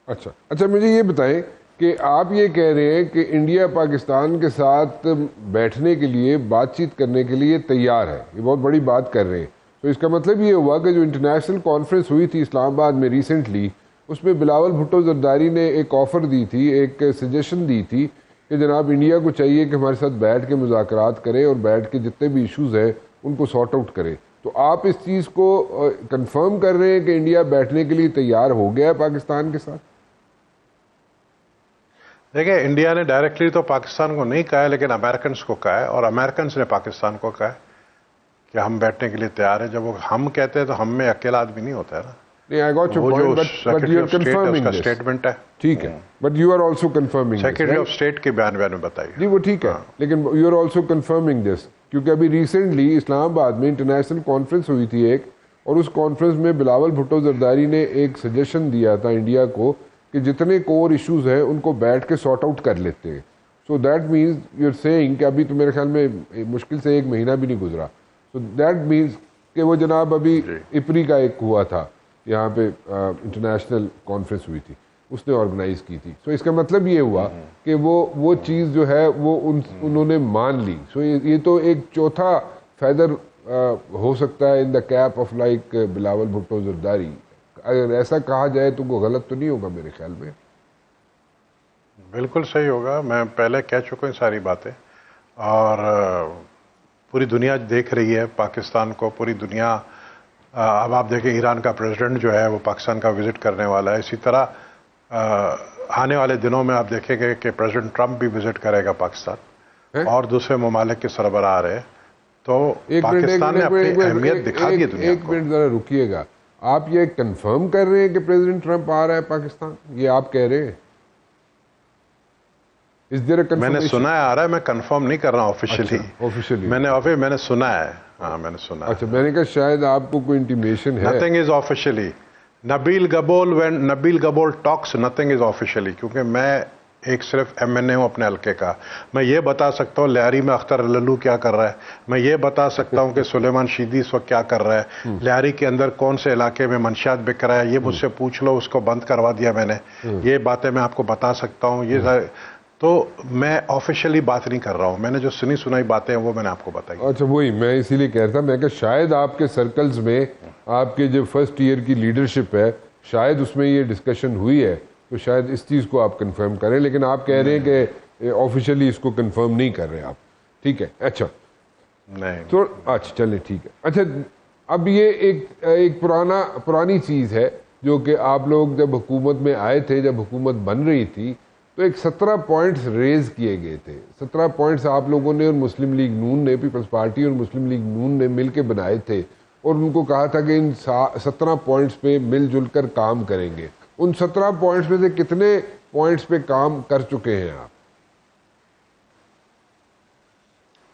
اچھا مجھے یہ بتائیں کہ آپ یہ کہہ رہے ہیں کہ انڈیا پاکستان کے ساتھ بیٹھنے کے لیے, بات چیت کرنے کے لیے تیار ہے. یہ بہت بڑی بات کر رہے ہیں. تو اس کا مطلب یہ ہوا کہ جو انٹرنیشنل کانفرنس ہوئی تھی اسلام آباد میں ریسنٹلی, اس میں بلاول بھٹو زرداری نے ایک آفر دی تھی, ایک سجیشن دی تھی کہ جناب انڈیا کو چاہیے کہ ہمارے ساتھ بیٹھ کے مذاکرات کرے اور بیٹھ کے جتنے بھی ایشوز ہیں ان کو سارٹ آؤٹ کرے. تو آپ اس چیز کو کنفرم کر رہے ہیں کہ انڈیا بیٹھنے کے لیے تیار ہو گیا ہے پاکستان کے ساتھ؟ دیکھیں, انڈیا نے ڈائریکٹلی تو پاکستان کو نہیں کہا ہے, لیکن امریکنس کو کہا ہے, اور امریکنس نے پاکستان کو کہا ہے کہ ہم بیٹھنے کے لیے تیار ہیں. جب وہ ہم کہتے ہیں تو ہم میں اکیلا آدمی نہیں ہوتا ہے نا. وہ جو سیکرٹری آف اسٹیٹ ہے اس کا اسٹیٹمنٹ ہے. ٹھیک ہے, but you are also confirming. Secretary of state کے بیان میں بتائی. جی وہ ٹھیک ہے, لیکن you are also confirming this, کیونکہ ابھی ریسنٹلی اسلام آباد میں انٹرنیشنل کانفرنس ہوئی تھی ایک, اور اس کانفرنس میں بلاول بھٹو زرداری نے ایک سجیشن دیا تھا انڈیا کو کہ جتنے کور ایشوز ہیں ان کو بیٹھ کے سارٹ آؤٹ کر لیتے ہیں. So that means you are seeing کہ ابھی تو میرے خیال میں مشکل سے 1 مہینہ بھی نہیں گزرا. سو دیٹ مینس کہ وہ جناب ابھی اپری کا ایک ہوا تھا یہاں پہ انٹرنیشنل کانفرنس ہوئی تھی, اس نے آرگنائز کی تھی. سو اس کا مطلب یہ ہوا کہ وہ چیز جو ہے وہ انہوں نے مان لی. سو یہ تو ایک چوتھا فیدر ہو سکتا ہے in the cap of like Bilawal Bhutto Zardari. اگر ایسا کہا جائے تو وہ غلط تو نہیں ہوگا میرے خیال میں. بالکل صحیح ہوگا. میں پہلے کہہ چکا ہوں ساری باتیں, اور پوری دنیا دیکھ رہی ہے پاکستان کو. پوری دنیا, اب آپ دیکھیں ایران کا پریزیڈنٹ جو ہے وہ پاکستان کا وزٹ کرنے والا ہے. اسی طرح آنے والے دنوں میں آپ دیکھیں گے کہ پریزیڈنٹ ٹرمپ بھی وزٹ کرے گا پاکستان, اور دوسرے ممالک کے سربراہ رہے. تو پاکستان نے اپنی اہمیت دکھا دی دنیا کو. ایک منٹ ذرا رکیے گا. آپ یہ کنفرم کر رہے ہیں کہ پریزیڈنٹ ٹرمپ آ رہا ہے پاکستان؟ یہ آپ کہہ رہے ہیں؟ میں نے سنا ہے آ رہا ہے, میں کنفرم نہیں کر رہا ہوں آفیشلی. میں نے سنا ہے. ہاں میں نے سنا. اچھا, میں نے کہا شاید آپ کو کوئی انٹیمیشن ہے. Nothing is officially. Nabeel Gabol talks, nothing is officially. کیونکہ میں ایک صرف MNA ہوں اپنے حلقے کا. میں یہ بتا سکتا ہوں لہاری میں اختر للو کیا کر رہا ہے. میں یہ بتا سکتا ہوں کہ سلیمان شیدی اس وقت کیا کر رہا ہے. لہاری کے اندر کون سے علاقے میں منشیات بک رہا ہے, یہ مجھ سے پوچھ لو, اس کو بند کروا دیا میں نے. یہ باتیں میں آپ کو بتا سکتا ہوں. یہ تو میں آفیشلی بات نہیں کر رہا ہوں. میں نے جو سنائی باتیں ہیں وہ میں نے آپ کو بتائی. اچھا, وہی میں اسی لیے کہہ رہا تھا. میں کہ شاید آپ کے سرکلز میں, آپ کے جو فرسٹ ایئر کی لیڈرشپ ہے, شاید اس میں یہ ڈسکشن ہوئی ہے, تو شاید اس چیز کو آپ کنفرم کریں. لیکن آپ کہہ رہے ہیں کہ آفیشیلی اس کو کنفرم نہیں کر رہے آپ. ٹھیک ہے, اچھا نہیں تو اچھا چلیں ٹھیک ہے. اچھا, اب یہ ایک پرانی چیز ہے جو کہ آپ لوگ جب حکومت میں آئے تھے, جب حکومت بن رہی تھی, تو ایک 17 پوائنٹس ریز کیے گئے تھے. 17 پوائنٹس آپ لوگوں نے اور مسلم لیگ نون نے, پیپلز پارٹی اور مسلم لیگ نون نے مل کے بنائے تھے, اور ان کو کہا تھا کہ ان 17 پوائنٹس پہ مل جل کر کام کریں گے. ان 17 پوائنٹس میں سے کتنے پوائنٹس پہ کام کر چکے ہیں آپ؟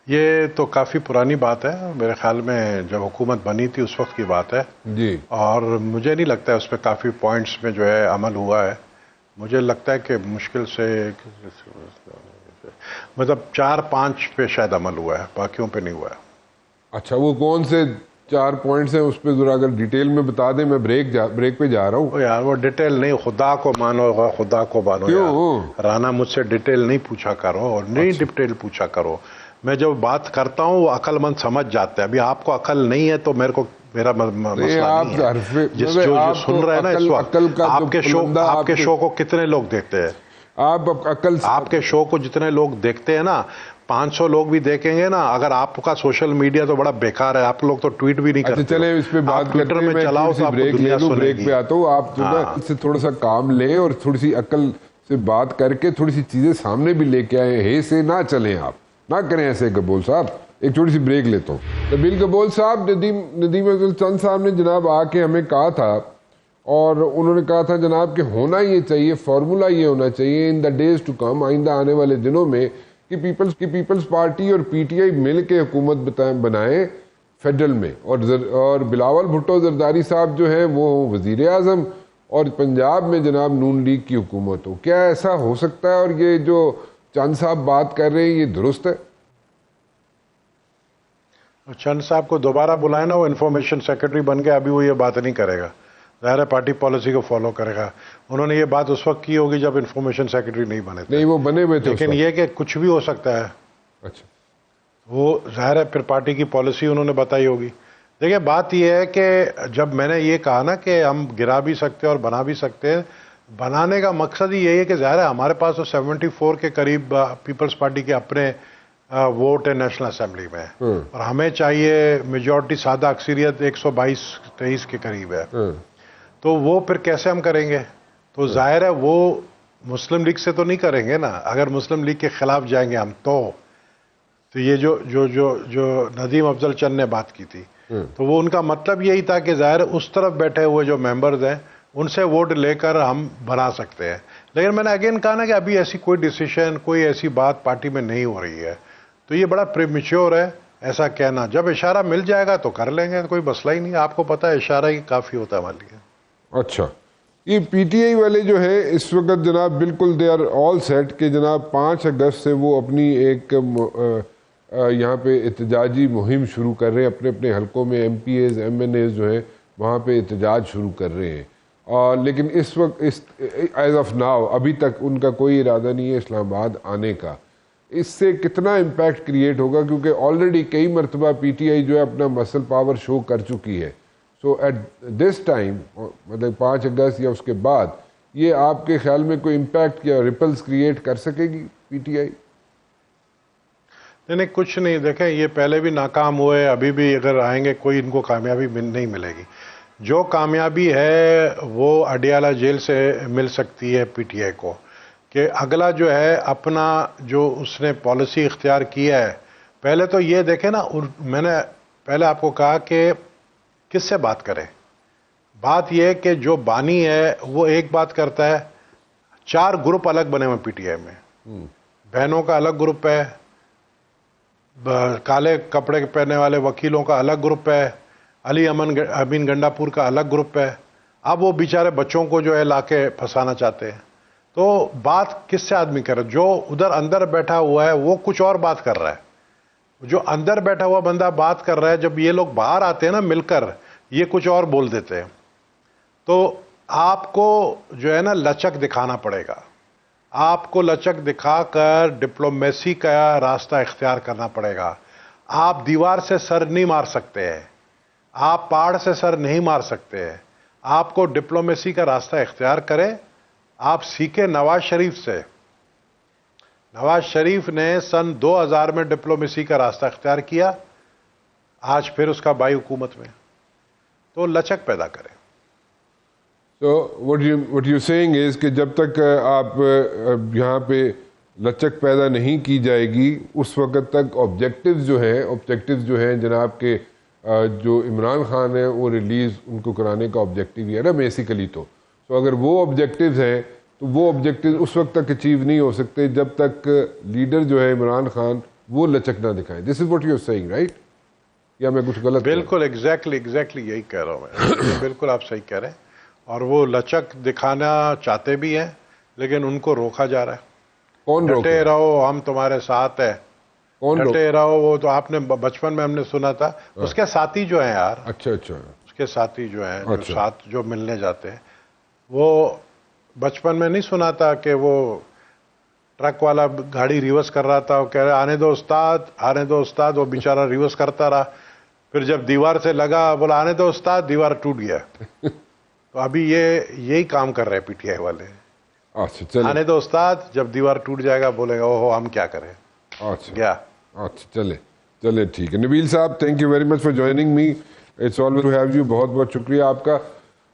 یہ تو کافی پرانی بات ہے. میرے خیال میں جب حکومت بنی تھی اس وقت کی بات ہے جی, اور مجھے نہیں لگتا ہے اس پہ کافی پوائنٹس میں جو ہے عمل ہوا ہے. مجھے لگتا ہے کہ مشکل سے مطلب 4-5 پہ شاید عمل ہوا ہے, باقیوں پہ نہیں ہوا ہے. اچھا, وہ کون سے 4 پوائنٹس ہیں اس پہ ذرا اگر ڈیٹیل میں بتا دیں. میں بریک پہ جا رہا ہوں. یار وہ ڈیٹیل نہیں, خدا کو مانو, خدا کو مانو. کیوں رانا مجھ سے ڈیٹیل نہیں پوچھا کرو, اور نہیں ڈیٹیل پوچھا کرو. میں جو بات کرتا ہوں وہ عقل مند سمجھ جاتا ہے. ابھی آپ کو عقل نہیں ہے تو میرا مسئلہ نہیں ہے. جو سن رہے ہیں نا اس وقت, آپ کے شو کو کتنے لوگ دیکھتے ہیں؟ آپ کے شو کو جتنے لوگ دیکھتے ہیں نا, 500 لوگ بھی دیکھیں گے نا. اگر آپ کا سوشل میڈیا تو بڑا بیکار ہے, آپ لوگ تو ٹویٹ بھی نہیں کرتے. چلیں اس پہ بات کرتے ہیں. میں چلاؤ تو بریک پہ آتا ہوں. آپ اس سے تھوڑا سا کام لیں اور تھوڑی سی عقل سے بات کر کے تھوڑی سی چیزیں سامنے بھی لے کے آئے. ہے سے نہ چلیں, آپ نہ کریں ایسے. گبول صاحب ایک چھوٹی سی بریک لیتا ہوں. نبیل گبول صاحب, ندیم افضل چند صاحب نے جناب آ کے ہمیں کہا تھا اور انہوں نے کہا تھا جناب کہ ہونا یہ چاہیے, فارمولا یہ ہونا چاہیے ان دا ڈیز ٹو کم, آئندہ آنے والے دنوں میں, کہ پیپلز پارٹی اور پی ٹی آئی مل کے حکومت بنائیں فیڈرل میں, اور بلاول بھٹو زرداری صاحب جو ہیں وہ وزیر اعظم, اور پنجاب میں جناب نون لیگ کی حکومت ہو. کیا ایسا ہو سکتا ہے؟ اور یہ جو چند صاحب بات کر رہے ہیں یہ درست ہے؟ چند صاحب کو دوبارہ بلائے نا, وہ انفارمیشن سیکرٹری بن کے, ابھی وہ یہ بات نہیں کرے گا, ظاہر ہے پارٹی پالیسی کو فالو کرے گا. انہوں نے یہ بات اس وقت کی ہوگی جب انفارمیشن سیکرٹری نہیں بنے تھے. نہیں وہ بنے ہوئے تھے, لیکن یہ کہ کچھ بھی ہو سکتا ہے. اچھا, وہ ظاہر ہے پھر پارٹی کی پالیسی انہوں نے بتائی ہوگی. دیکھیں بات یہ ہے کہ جب میں نے یہ کہا نا کہ ہم گرا بھی سکتے ہیں اور بنا بھی سکتے ہیں, بنانے کا مقصد ہی یہی ہے کہ ظاہر ہے ہمارے پاس تو 74 کے قریب پیپلز پارٹی کے اپنے ووٹ ہے نیشنل اسمبلی میں, اور ہمیں چاہیے میجورٹی, سادہ اکثریت 122-23 کے قریب ہے. تو وہ پھر کیسے ہم کریں گے؟ تو ظاہر ہے وہ مسلم لیگ سے تو نہیں کریں گے نا. اگر مسلم لیگ کے خلاف جائیں گے ہم تو یہ جو ندیم افضل چند نے بات کی تھی, تو وہ ان کا مطلب یہی تھا کہ ظاہر اس طرف بیٹھے ہوئے جو ممبرز ہیں ان سے ووٹ لے کر ہم بنا سکتے ہیں. لیکن میں نے اگین کہا نا کہ ابھی ایسی کوئی ڈیسیشن, کوئی ایسی بات پارٹی میں نہیں ہو رہی ہے, تو یہ بڑا پریمیچور ہے ایسا کہنا. جب اشارہ مل جائے گا تو کر لیں گے, کوئی مسئلہ ہی نہیں. آپ کو پتہ ہے اشارہ ہی کافی ہوتا ہے ہمارے لیے. اچھا, یہ پی ٹی آئی والے جو ہیں اس وقت جناب بالکل دے آر آل سیٹ کہ جناب 5 اگست سے وہ اپنی ایک یہاں پہ احتجاجی مہم شروع کر رہے ہیں. اپنے اپنے حلقوں میں M P As M N As جو ہیں وہاں پہ احتجاج شروع کر رہے ہیں. لیکن اس وقت ایز آف ناؤ ابھی تک ان کا کوئی ارادہ نہیں ہے اسلام آباد آنے کا. اس سے کتنا امپیکٹ کریٹ ہوگا؟ کیونکہ آلریڈی کئی مرتبہ پی ٹی آئی جو ہے اپنا مسل پاور شو کر چکی ہے. سو ایٹ دس ٹائم, مطلب 5 اگست یا اس کے بعد, یہ آپ کے خیال میں کوئی امپیکٹ یا ریپلز کریٹ کر سکے گی پی ٹی آئی؟ نہیں کچھ نہیں. دیکھیں یہ پہلے بھی ناکام ہوئے, ابھی بھی اگر آئیں گے کوئی ان کو کامیابی نہیں ملے گی. جو کامیابی ہے وہ اڈیالہ جیل سے مل سکتی ہے پی ٹی آئی کو, کہ اگلا جو ہے اپنا جو اس نے پالیسی اختیار کیا ہے. پہلے تو یہ دیکھیں نا, میں نے پہلے آپ کو کہا کہ کس سے بات کریں. بات یہ کہ جو بانی ہے وہ ایک بات کرتا ہے, 4 گروپ الگ بنے ہوئے پی ٹی آئی میں. بہنوں کا الگ گروپ ہے, کالے کپڑے پہننے والے وکیلوں کا الگ گروپ ہے, علی امین گنڈاپور کا الگ گروپ ہے. اب وہ بیچارے بچوں کو جو ہے لا کے پھنسانا چاہتے ہیں. تو بات کس سے آدمی کر رہا ہے؟ جو ادھر اندر بیٹھا ہوا ہے وہ کچھ اور بات کر رہا ہے. جو اندر بیٹھا ہوا بندہ بات کر رہا ہے, جب یہ لوگ باہر آتے ہیں نا مل کر, یہ کچھ اور بول دیتے ہیں. تو آپ کو جو ہے نا لچک دکھانا پڑے گا. آپ کو لچک دکھا کر ڈپلومیسی کا راستہ اختیار کرنا پڑے گا. آپ دیوار سے سر نہیں مار سکتے ہیں, آپ پہاڑ سے سر نہیں مار سکتے ہیں. آپ کو ڈپلومیسی کا راستہ اختیار کریں. آپ سیکھیں نواز شریف سے. نواز شریف نے سن 2000 میں ڈپلومیسی کا راستہ اختیار کیا, آج پھر اس کا بھائی حکومت میں. تو لچک پیدا کریں. So what you're saying is کہ جب تک آپ یہاں پہ لچک پیدا نہیں کی جائے گی اس وقت تک آبجیکٹیوز جو ہیں جناب کے جو عمران خان ہیں وہ ریلیز ان کو کرانے کا آبجیکٹیو ہی ہے نا بیسیکلی. تو اگر وہ آبجیکٹیوز ہیں تو وہ آبجیکٹیو اس وقت تک اچیو نہیں ہو سکتے جب تک لیڈر جو ہے عمران خان وہ لچک نہ دکھائیں. This is what you are seeing, right? یا میں کچھ غلط؟ بالکل ایگزیکٹلی یہی کہہ رہا ہوں میں. بالکل آپ صحیح کہہ رہے ہیں. اور وہ لچک دکھانا چاہتے بھی ہیں لیکن ان کو روکا جا رہا ہے. کون روکا؟ ڈٹے رہو, ہم تمہارے ساتھ ہیں. ڈٹے رہو, وہ تو آپ نے بچپن میں ہم نے سنا تھا. اس کے ساتھی جو ہیں یار, اچھا اس کے ساتھی جو ہیں جو ساتھ جو ملنے جاتے ہیں, وہ بچپن میں نہیں سنا تھا کہ وہ ٹرک والا گاڑی ریورس کر رہا تھا, وہ کہہ رہے آنے دو استاد, آنے دو استاد. وہ بیچارہ ریورس کرتا رہا, پھر جب دیوار سے لگا بولا آنے دو استاد, دیوار ٹوٹ گیا. تو ابھی یہی کام کر رہے ہیں پی ٹی آئی والے. آنے دو استاد, جب دیوار ٹوٹ جائے گا بولے گا اوہو ہم کیا کریں. اچھا چلے ٹھیک ہے. نبیل صاحب, thank you very much for joining me. It's always to have you. بہت بہت شکریہ آپ کا.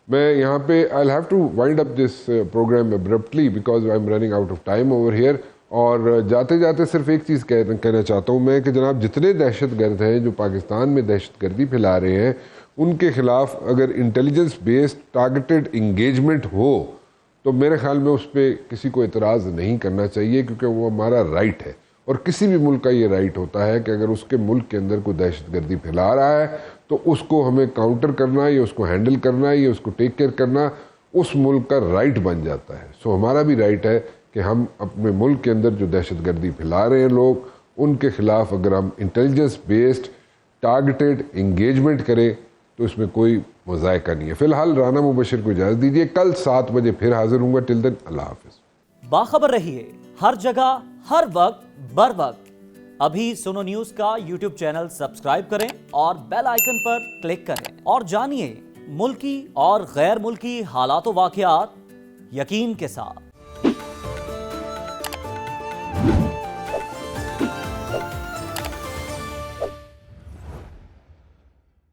میں یہاں پہ I'll have to wind up this program abruptly because I'm running out of time over here. اور جاتے جاتے صرف ایک چیز کہنا چاہتا ہوں میں کہ جناب جتنے دہشت گرد ہیں جو پاکستان میں دہشت گردی پھیلا رہے ہیں ان کے خلاف اگر انٹیلیجنس بیسڈ ٹارگیٹڈ انگیجمنٹ ہو تو میرے خیال میں اس پہ کسی کو اعتراض نہیں کرنا چاہیے، کیونکہ وہ ہمارا رائٹ ہے، اور کسی بھی ملک کا یہ رائٹ ہوتا ہے کہ اگر اس کے ملک کے اندر کوئی دہشت گردی پھیلا رہا ہے تو اس کو ہمیں کاؤنٹر کرنا یا اس کو ہینڈل کرنا یا اس کو ٹیک کیئر کرنا اس ملک کا رائٹ بن جاتا ہے۔ سو ہمارا بھی رائٹ ہے کہ ہم اپنے ملک کے اندر جو دہشت گردی پھیلا رہے ہیں لوگ، ان کے خلاف اگر ہم انٹیلیجنس بیسڈ ٹارگیٹڈ انگیجمنٹ کریں تو اس میں کوئی مذائقہ نہیں ہے۔ فی الحال رانا مبشر کو اجازت دیجیے، کل 7 بجے پھر حاضر ہوں گا۔ ٹل دین اللہ حافظ۔ باخبر رہیے ہر جگہ ہر وقت بر وقت۔ ابھی سنو نیوز کا یوٹیوب چینل سبسکرائب کریں اور بیل آئیکن پر کلک کریں اور جانیے ملکی اور غیر ملکی حالات و واقعات یقین کے ساتھ۔